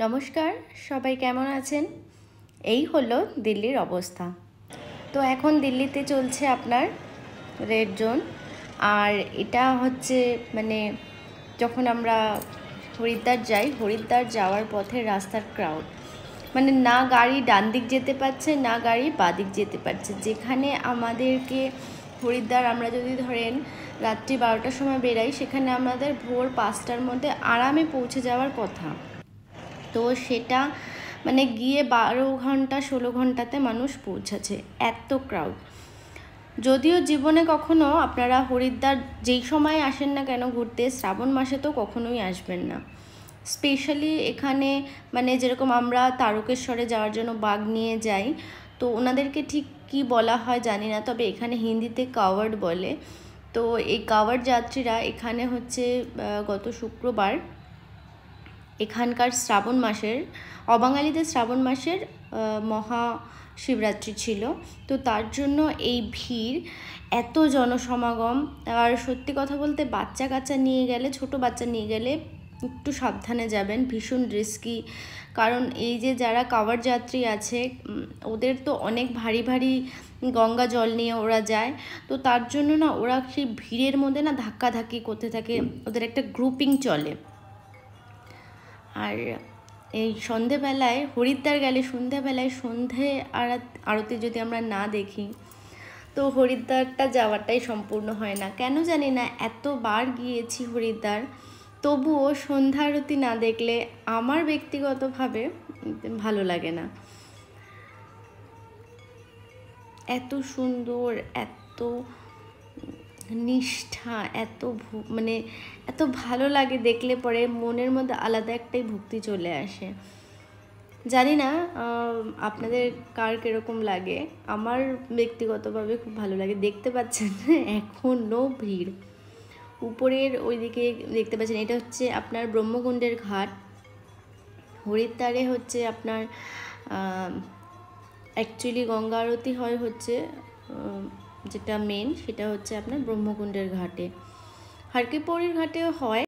নমস্কার, সবাই কেমন আছেন? এই হলো দিল্লির অবস্থা। তো এখন দিল্লিতে চলছে আপনার রেড জোন। আর এটা হচ্ছে মানে যখন আমরা হরিদ্বার যাই, হরিদ্বার যাওয়ার পথে রাস্তার ক্রাউড, মানে না গাড়ি ডান দিক যেতে পারছে না গাড়ি বাঁ দিক যেতে পারছে। যেখানে আমাদেরকে হরিদ্বার আমরা যদি ধরেন রাত্রি 12টার সময় বেরাই, সেখানে আমাদের ভোর 5টার মধ্যে আরামে পৌঁছে যাওয়ার কথা। তো সেটা মানে গিয়ে 12 ঘন্টা 16 ঘন্টাতে মানুষ পৌঁছাচ্ছে, এত ক্রাউড। যদিও জীবনে কখনো আপনারা হরিদ্বার যেই সময় আসেন না কেন ঘুরতে, শ্রাবণ মাসে তো কখনোই আসবেন না। স্পেশালি এখানে মানে যেরকম আমরা তারকেশ্বরে যাওয়ার জন্য বাগ নিয়ে যাই, তো ওনাদেরকে ঠিক কি বলা হয় জানি না, তবে এখানে হিন্দিতে কাওয়ার্ড বলে। তো এই কাওয়ার্ড যাত্রীরা এখানে হচ্ছে গত শুক্রবার এখানকার শ্রাবণ মাসের, অবাঙালিদের শ্রাবণ মাসের মহাশিবরাত্রি ছিল। তো তার জন্য এই ভিড়, এত জনসমাগম। আর সত্যি কথা বলতে বাচ্চা কাচ্চা নিয়ে গেলে, ছোট বাচ্চা নিয়ে গেলে একটু সাবধানে যাবেন, ভীষণ রিস্কি। কারণ এই যে যারা কাভার যাত্রী আছে ওদের তো অনেক ভারী ভারী গঙ্গা জল নিয়ে ওরা যায়। তো তার জন্য না ওরা সেই ভিড়ের মধ্যে না ধাক্কাধাক্কি করতে থাকে, ওদের একটা গ্রুপিং চলে। আর এই সন্ধেবেলায় হরিদ্বার গেলে সন্ধে আরতি যদি আমরা না দেখি, তো হরিদ্বারটা যাওয়াটাই সম্পূর্ণ হয় না। কেন জানি না, এতবার গিয়েছি হরিদ্বার, তবুও সন্ধ্যা আরতি না দেখলে আমার ব্যক্তিগতভাবে ভালো লাগে না। এত সুন্দর, এত নিষ্ঠা, মানে এত ভালো লাগে দেখলে পরে, মনের মধ্যে আলাদা একটাই ভক্তি চলে আসে। জানি না আপনাদের কার কীরকম লাগে, আমার ব্যক্তিগতভাবে খুব ভালো লাগে। দেখতে পাচ্ছেন এখনও ভিড়, উপরের ওইদিকে দেখতে পাচ্ছেন, এটা হচ্ছে আপনার ব্রহ্মকুণ্ডের ঘাট। হরিদ্বারে হচ্ছে আপনার অ্যাকচুয়ালি গঙ্গা আরতি হয় হচ্ছে যেটা মেন, সেটা হচ্ছে আপনার ব্রহ্মকুণ্ডের ঘাটে। হর কি পৌড়ির ঘাটেও হয়।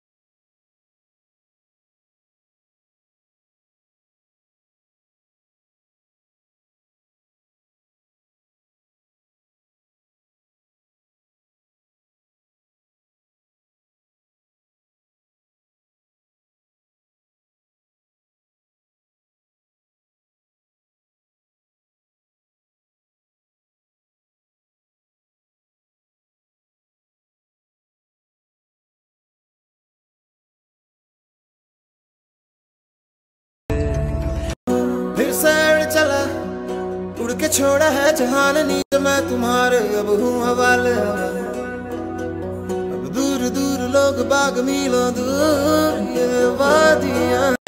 चला उड़ के छोड़ा है जहान, नींद मैं तुम्हारे अब हूँ हवाले। अब दूर दूर लोग बाग मीलों दूर ये वादियाँ।